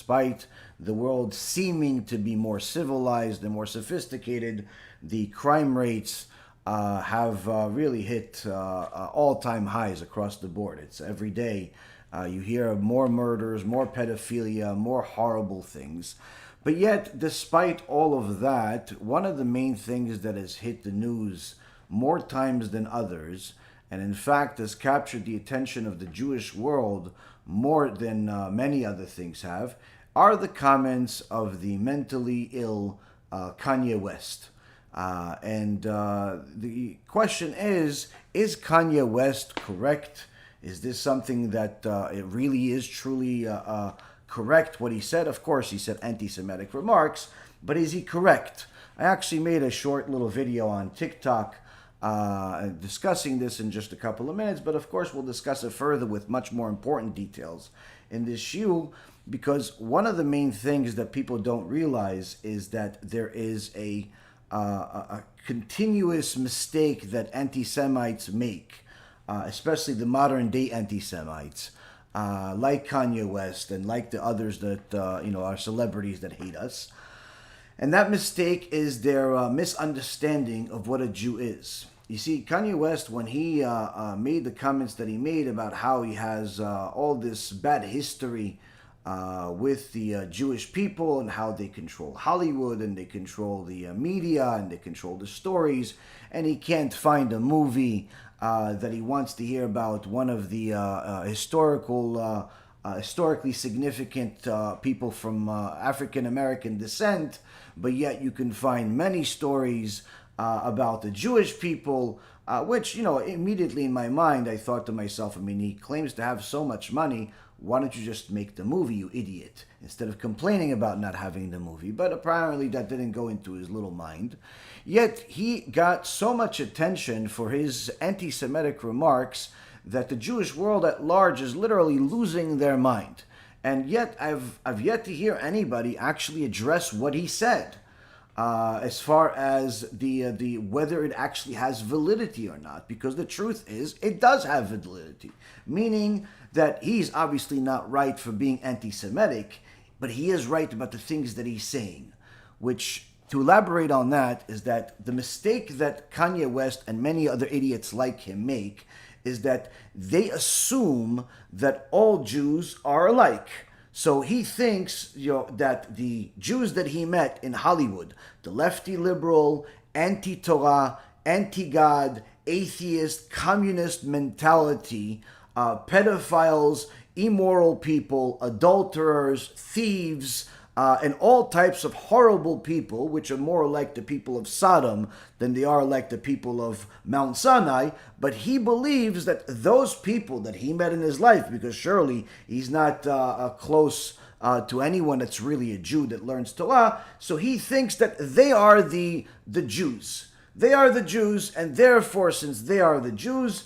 despite the world seeming to be more civilized and more sophisticated, the crime rates have really hit all-time highs across the board. It's every day you hear of more murders, more pedophilia, more horrible things. But yet, despite all of that, one of the main things that has hit the news more times than others, and in fact has captured the attention of the Jewish world more than many other things have, are the comments of the mentally ill Kanye West. The question is Kanye West correct? Is this something that it really is truly correct what he said? Of course, he said anti-Semitic remarks, but is he correct? I actually made a short little video on TikTok discussing this in just a couple of minutes, but of course we'll discuss it further with much more important details in this shiur, because one of the main things that people don't realize is that there is a continuous mistake that anti-Semites make, especially the modern day anti-Semites, like Kanye West and like the others that are celebrities that hate us. And that mistake is their misunderstanding of what a Jew is. You see, Kanye West, when he made the comments that he made about how he has all this bad history with the Jewish people and how they control Hollywood and they control the media and they control the stories, and he can't find a movie that he wants to hear about one of the historically significant people from African American descent, but yet you can find many stories about the Jewish people, which, immediately in my mind, I thought to myself, he claims to have so much money. Why don't you just make the movie, you idiot, instead of complaining about not having the movie? But apparently that didn't go into his little mind. Yet he got so much attention for his anti-Semitic remarks that the Jewish world at large is literally losing their mind. And yet I've yet to hear anybody actually address what he said, as far as the whether it actually has validity or not. Because the truth is, it does have validity, meaning that he's obviously not right for being anti-Semitic, but he is right about the things that he's saying. Which, to elaborate on that, is that the mistake that Kanye West and many other idiots like him make is that they assume that all Jews are alike. So he thinks that the Jews that he met in Hollywood, the lefty liberal, anti-Torah, anti-God, atheist, communist mentality, pedophiles, immoral people, adulterers, thieves, and all types of horrible people, which are more like the people of Sodom than they are like the people of Mount Sinai. But he believes that those people that he met in his life, because surely he's not close to anyone that's really a Jew that learns Torah, so he thinks that they are the Jews. They are the Jews, and therefore, since they are the Jews,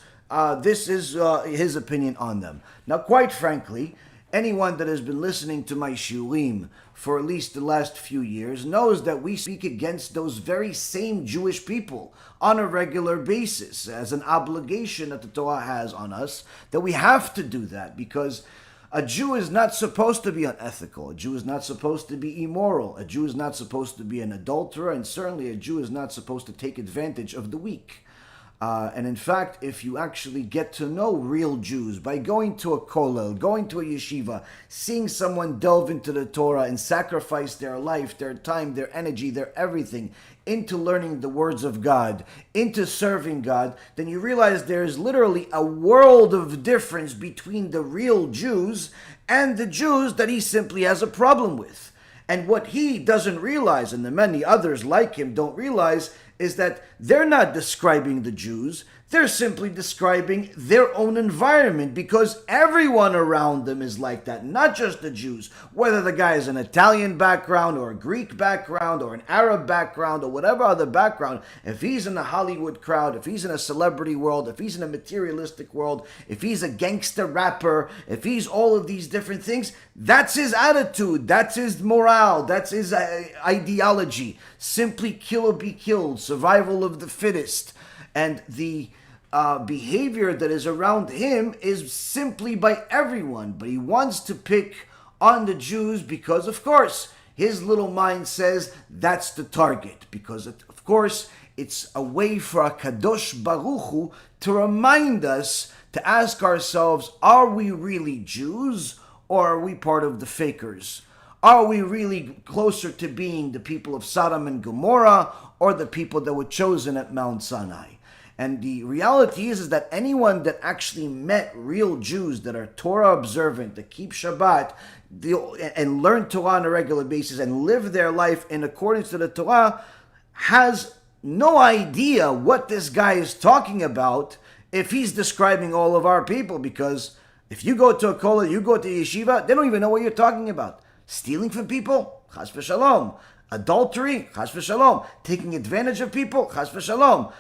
this is his opinion on them. Now, quite frankly, anyone that has been listening to my shiurim for at least the last few years knows that we speak against those very same Jewish people on a regular basis as an obligation that the Torah has on us, that we have to do that, because a Jew is not supposed to be unethical. A Jew is not supposed to be immoral. A Jew is not supposed to be an adulterer, and certainly a Jew is not supposed to take advantage of the weak. And in fact, if you actually get to know real Jews by going to a kollel, going to a yeshiva, seeing someone delve into the Torah and sacrifice their life, their time, their energy, their everything into learning the words of God, into serving God, then you realize there is literally a world of difference between the real Jews and the Jews that he simply has a problem with. And what he doesn't realize, and the many others like him don't realize, is that they're not describing the Jews, they're simply describing their own environment, because everyone around them is like that, not just the Jews. Whether the guy is an Italian background or a Greek background or an Arab background or whatever other background, if he's in a Hollywood crowd, if he's in a celebrity world, if he's in a materialistic world, if he's a gangster rapper, if he's all of these different things, that's his attitude, that's his morale, that's his ideology. Simply kill or be killed, survival of the fittest. And the behavior that is around him is simply by everyone, but he wants to pick on the Jews because, of course, his little mind says that's the target. Because, of course, it's a way for HaKadosh Baruch Hu to remind us to ask ourselves, are we really Jews or are we part of the fakers? Are we really closer to being the people of Sodom and Gomorrah or the people that were chosen at Mount Sinai? And the reality is that anyone that actually met real Jews that are Torah observant, that keep Shabbat, and learn Torah on a regular basis and live their life in accordance to the Torah, has no idea what this guy is talking about if he's describing all of our people. Because if you go to a kollel, you go to a yeshiva, they don't even know what you're talking about. Stealing from people? Chas v'shalom. Adultery? Chas v'shalom. Taking advantage of people? Chas v'shalom.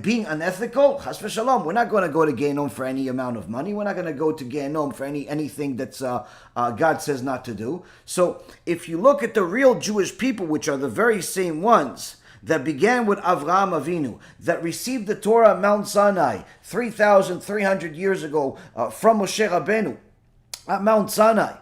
Being unethical? Chas v'shalom. We're not going to go to Gehenom for any amount of money. We're not going to go to Gehenom for anything that's God says not to do. So if you look at the real Jewish people, which are the very same ones that began with Avraham Avinu, that received the Torah at Mount Sinai 3,300 years ago from Moshe Rabbeinu at Mount Sinai,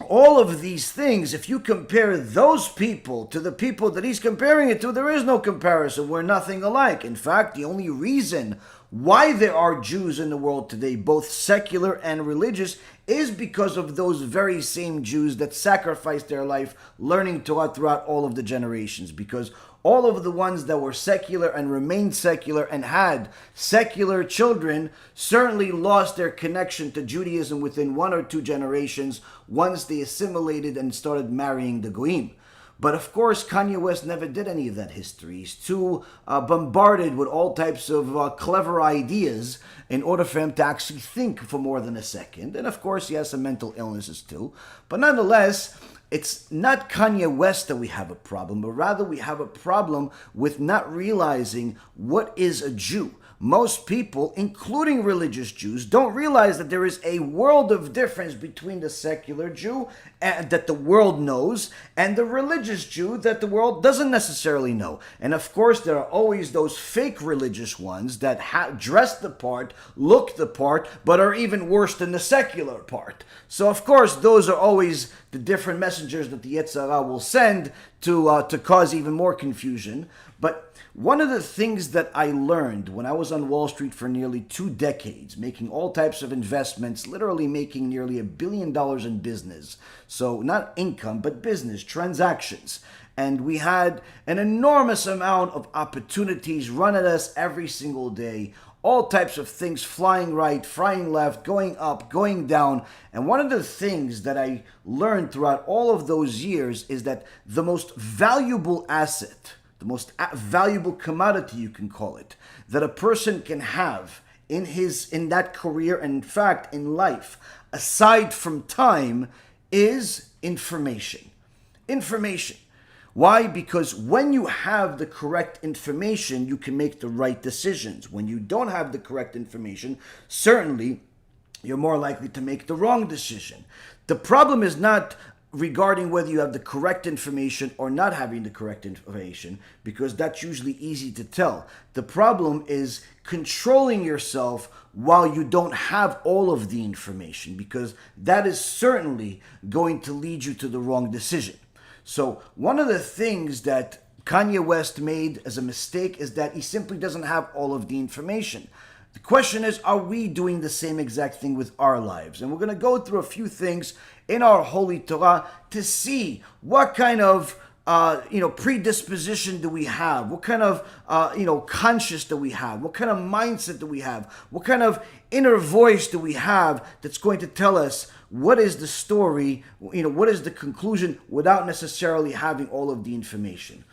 all of these things, if you compare those people to the people that he's comparing it to, there is no comparison. We're nothing alike. In fact, the only reason why there are Jews in the world today, both secular and religious, is because of those very same Jews that sacrificed their life learning Torah throughout all of the generations. Because all of the ones that were secular and remained secular and had secular children certainly lost their connection to Judaism within 1 or 2 generations once they assimilated and started marrying the Goyim. But of course, Kanye West never did any of that history. He's too bombarded with all types of clever ideas in order for him to actually think for more than a second. And of course, he has some mental illnesses too. But nonetheless, it's not Kanye West that we have a problem, but rather we have a problem with not realizing what is a Jew. Most people, including religious Jews, don't realize that there is a world of difference between the secular Jew that the world knows and the religious Jew that the world doesn't necessarily know. And of course, there are always those fake religious ones that dress the part, look the part, but are even worse than the secular part. So of course, those are always the different messengers that the Yetzer Hara will send to cause even more confusion. But one of the things that I learned when I was on Wall Street for nearly 2 decades, making all types of investments, literally making nearly $1 billion in business. So not income, but business, transactions. And we had an enormous amount of opportunities run at us every single day. All types of things flying right, flying left, going up, going down. And one of the things that I learned throughout all of those years is that the most valuable asset, the most valuable commodity, you can call it, that a person can have in that career and in fact in life, aside from time, is information. Information. Why? Because when you have the correct information, you can make the right decisions. When you don't have the correct information, certainly you're more likely to make the wrong decision. The problem is not regarding whether you have the correct information or not having the correct information, because that's usually easy to tell. The problem is controlling yourself while you don't have all of the information, because that is certainly going to lead you to the wrong decision. So one of the things that Kanye West made as a mistake is that he simply doesn't have all of the information. The question is, are we doing the same exact thing with our lives? And we're going to go through a few things in our Holy Torah to see what kind of predisposition do we have? What kind of conscience do we have? What kind of mindset do we have? What kind of inner voice do we have that's going to tell us what is the story, what is the conclusion without necessarily having all of the information?